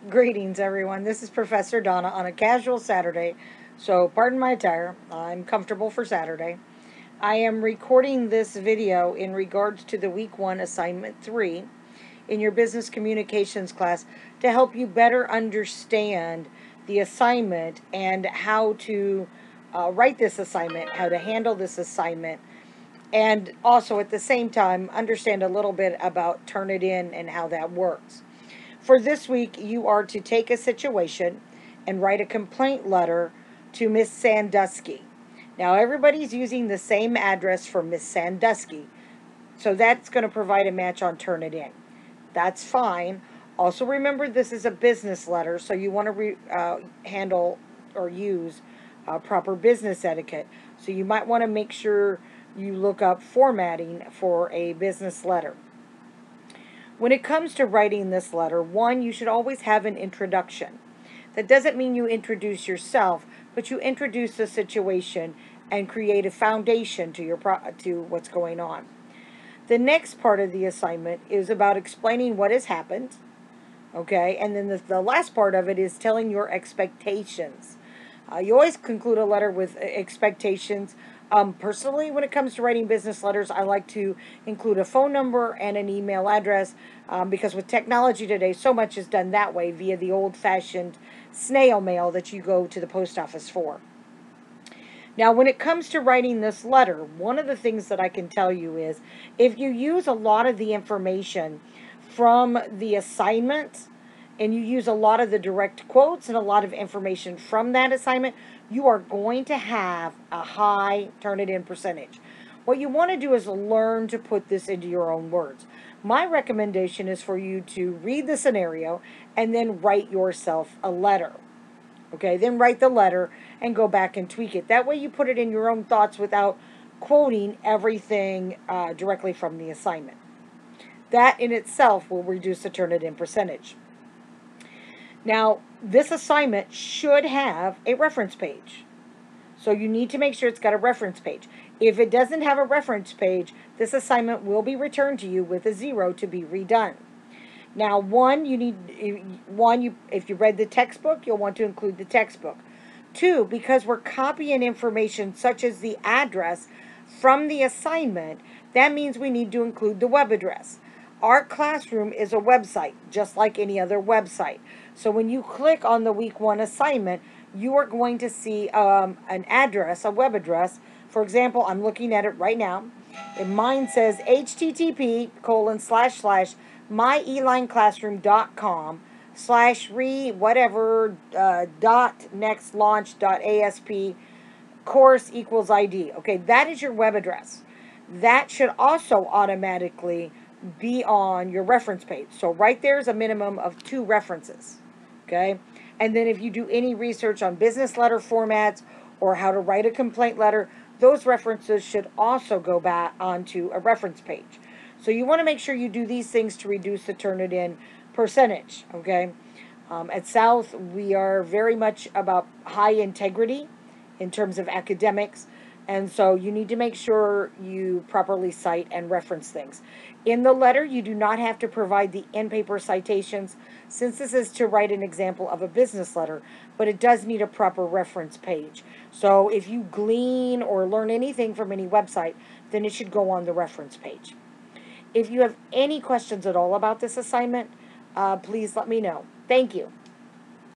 Greetings, everyone. This is Professor Donna on a casual Saturday, so pardon my attire. I'm comfortable for Saturday. I am recording this video in regards to the Week 1 Assignment 3 in your Business Communications class to help you better understand the assignment and how to write this assignment, how to handle this assignment, and also at the same time understand a little bit about Turnitin and how that works. For this week, you are to take a situation and write a complaint letter to Miss Sandusky. Now, everybody's using the same address for Miss Sandusky, so that's going to provide a match on Turnitin. That's fine. Also, remember this is a business letter, so you want to handle or use proper business etiquette. So you might want to make sure you look up formatting for a business letter. When it comes to writing this letter, one, you should always have an introduction. That doesn't mean you introduce yourself, but you introduce the situation and create a foundation to what's going on. The next part of the assignment is about explaining what has happened, okay? And then the last part of it is telling your expectations. You always conclude a letter with expectations. Personally, when it comes to writing business letters, I like to include a phone number and an email address because with technology today, so much is done that way via the old-fashioned snail mail that you go to the post office for. Now, when it comes to writing this letter, one of the things that I can tell you is if you use a lot of the information from the assignment and you use a lot of the direct quotes and a lot of information from that assignment, you are going to have a high Turnitin percentage. What you want to do is learn to put this into your own words. My recommendation is for you to read the scenario and then write yourself a letter. Okay, then write the letter and go back and tweak it. That way you put it in your own thoughts without quoting everything directly from the assignment. That in itself will reduce the Turnitin percentage. Now, this assignment should have a reference page. So you need to make sure it's got a reference page. If it doesn't have a reference page, this assignment will be returned to you with a 0 to be redone. Now, if you read the textbook, you'll want to include the textbook. 2, because we're copying information such as the address from the assignment, that means we need to include the web address. Our classroom is a website, just like any other website. So when you click on the Week 1 assignment, you are going to see an address, a web address. For example, I'm looking at it right now. And mine says http://myelinclassroom.com/re whatever dot next launch dot asp course equals ID. Okay, that is your web address. That should also automatically be on your reference page. So right there is a minimum of 2 references. Okay, and then if you do any research on business letter formats or how to write a complaint letter, those references should also go back onto a reference page. So you want to make sure you do these things to reduce the Turnitin percentage, okay? At South, we are very much about high integrity in terms of academics, and so you need to make sure you properly cite and reference things. In the letter, you do not have to provide the in-paper citations since this is to write an example of a business letter, but it does need a proper reference page. So if you glean or learn anything from any website, then it should go on the reference page. If you have any questions at all about this assignment, please let me know. Thank you.